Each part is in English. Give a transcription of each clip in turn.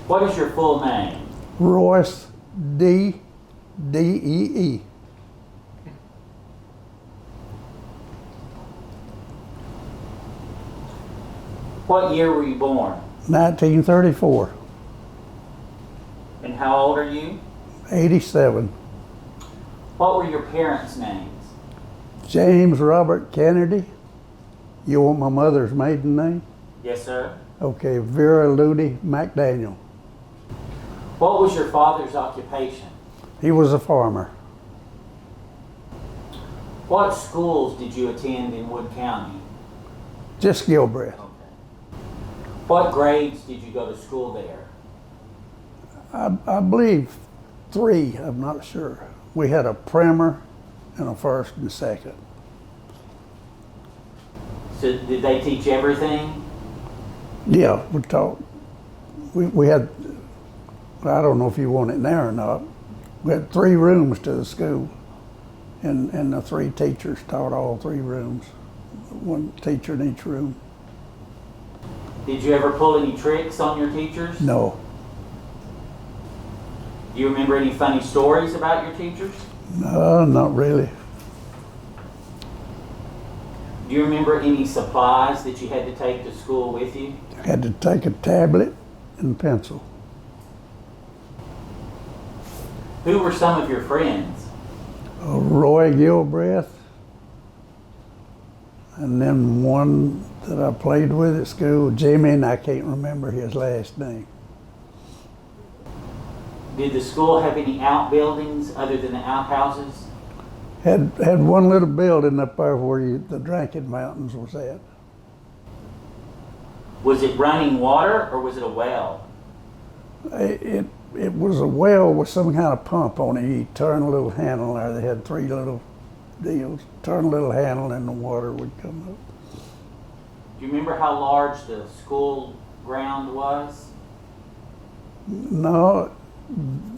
What is your full name? Royce D. D-E-E. What year were you born? 1934. And how old are you? 87. What were your parents' names? James Robert Cannaday. You want my mother's maiden name? Yes, sir. Okay, Vera Ludy McDaniel. What was your father's occupation? He was a farmer. What schools did you attend in Wood County? Just Gilbreth. Okay. What grades did you go to school there? I believe 3, I'm not sure. We had a primer and a first and second. So did they teach everything? Yeah, we taught. We had, I don't know if you want it now or not, we had 3 rooms to the school, and the 3 teachers taught all 3 rooms, 1 teacher in each room. Did you ever pull any tricks on your teachers? No. Do you remember any funny stories about your teachers? No, not really. Do you remember any supplies that you had to take to school with you? I had to take a tablet and pencil. Who were some of your friends? Roy Gilbreth, and then one that I played with at school, Jimmy, and I can't remember his last name. Did the school have any outbuildings other than the outhouses? Had 1 little building up there where the drinking mountains was at. Was it running water or was it a well? It was a well with some kind of pump on it. You turn a little handle there. They had 3 little deals. Turn a little handle and the water would come up. Do you remember how large the school ground was? No,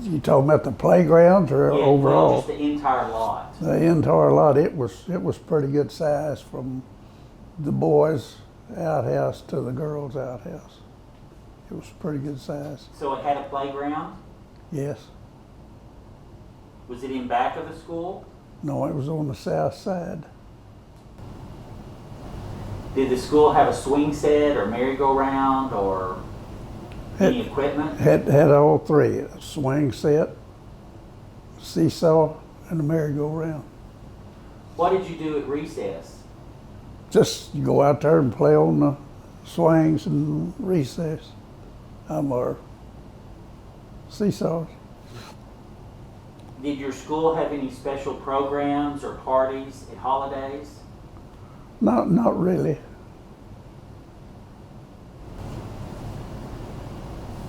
you talking about the playgrounds or Yeah, overall? well, just the entire lot. The entire lot. It was pretty good size from the boys' outhouse to the girls' outhouse. It was pretty good size. So it had a playground? Yes. Was it in back of the school? No, it was on the south side. Did the school have a swing set or merry-go-round or any equipment? Had all 3: a swing set, seesaw, and a merry-go-round. What did you do at recess? Just go out there and play on the swings and recess. Or seesaws. Did your school have any special programs or parties at holidays? Not really.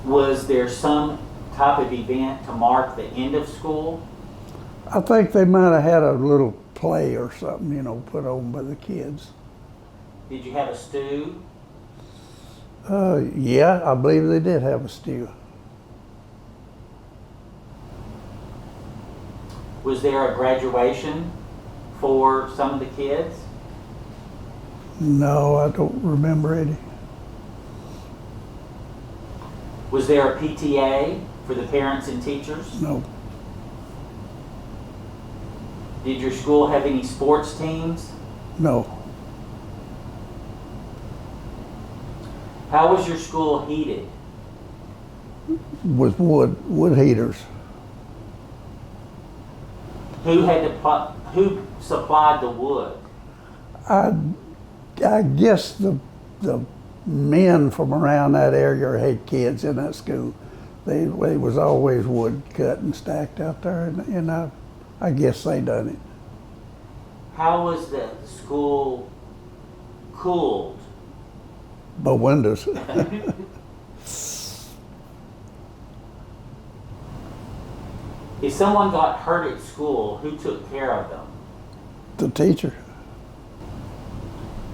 Was there some type of event to mark the end of school? I think they might have had a little play or something, put on by the kids. Did you have a stew? Yeah, I believe they did have a stew. Was there a graduation for some of the kids? No, I don't remember any. Was there a PTA for the parents and teachers? No. Did your school have any sports teams? No. How was your school heated? With wood heaters. Who supplied the wood? I guess the men from around that area had kids in that school. They was always wood cut and stacked out there, and I guess they done it. How was the school cooled? By windows. If someone got hurt at school, who took care of them? The teacher.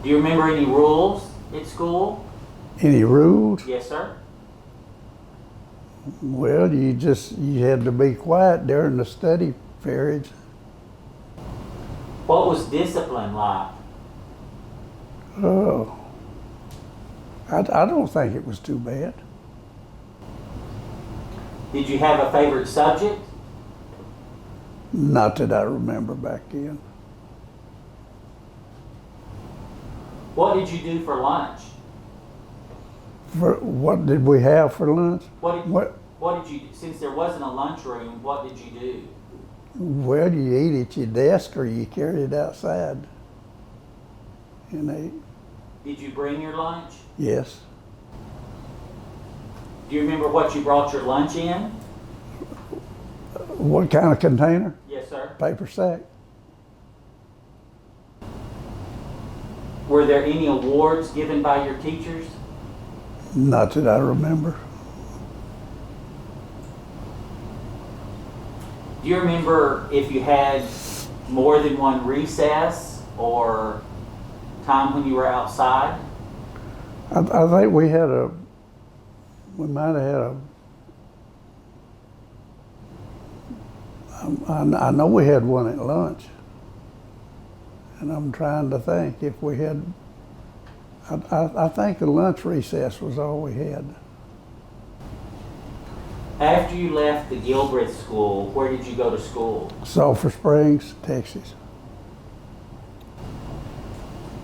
Do you remember any rules at school? Any rules? Yes, sir. Well, you had to be quiet during the study periods. What was discipline like? Oh, I don't think it was too bad. Did you have a favorite subject? Not that I remember back then. What did you do for lunch? What did we have for lunch? What did you do? Since there wasn't a lunchroom, what did you do? Well, you eat at your desk or you carry it outside and ate. Did you bring your lunch? Yes. Do you remember what you brought your lunch in? What kind of container? Yes, sir. Paper sack. Were there any awards given by your teachers? Not that I remember. Do you remember if you had more than one recess or time when you were outside? I think we might have had I know we had one at lunch. And I'm trying to think if we had, I think a lunch recess was all we had. After you left the Gilbreth School, where did you go to school? Sulphur Springs, Texas.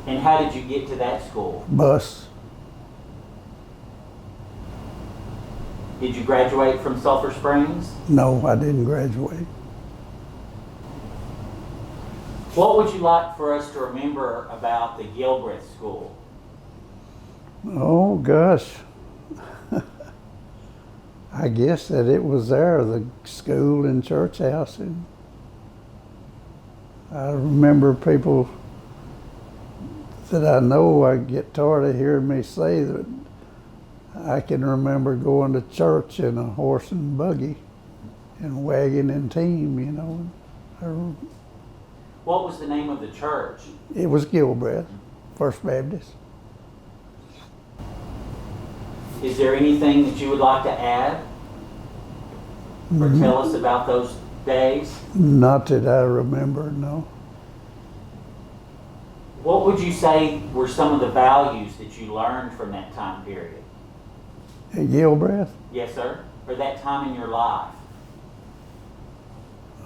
And how did you get to that school? Bus. Did you graduate from Sulphur Springs? No, I didn't graduate. What would you like for us to remember about the Gilbreth School? Oh, gosh. I guess that it was there, the school and church house. And I remember people that I know, I get tired of hearing me say that I can remember going to church in a horse and buggy and wagon and team, you know. What was the name of the church? It was Gilbreth, First Baptist. Is there anything that you would like to add or tell us about those days? Not that I remember, no. What would you say were some of the values that you learned from that time period? At Gilbreth? Yes, sir. Or that time in your life?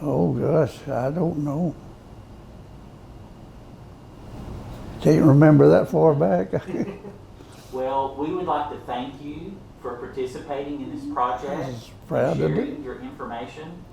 Oh, gosh, I don't know. Can't remember that far back. Well, we would like to thank you for participating in this project Proud and to do. sharing your information.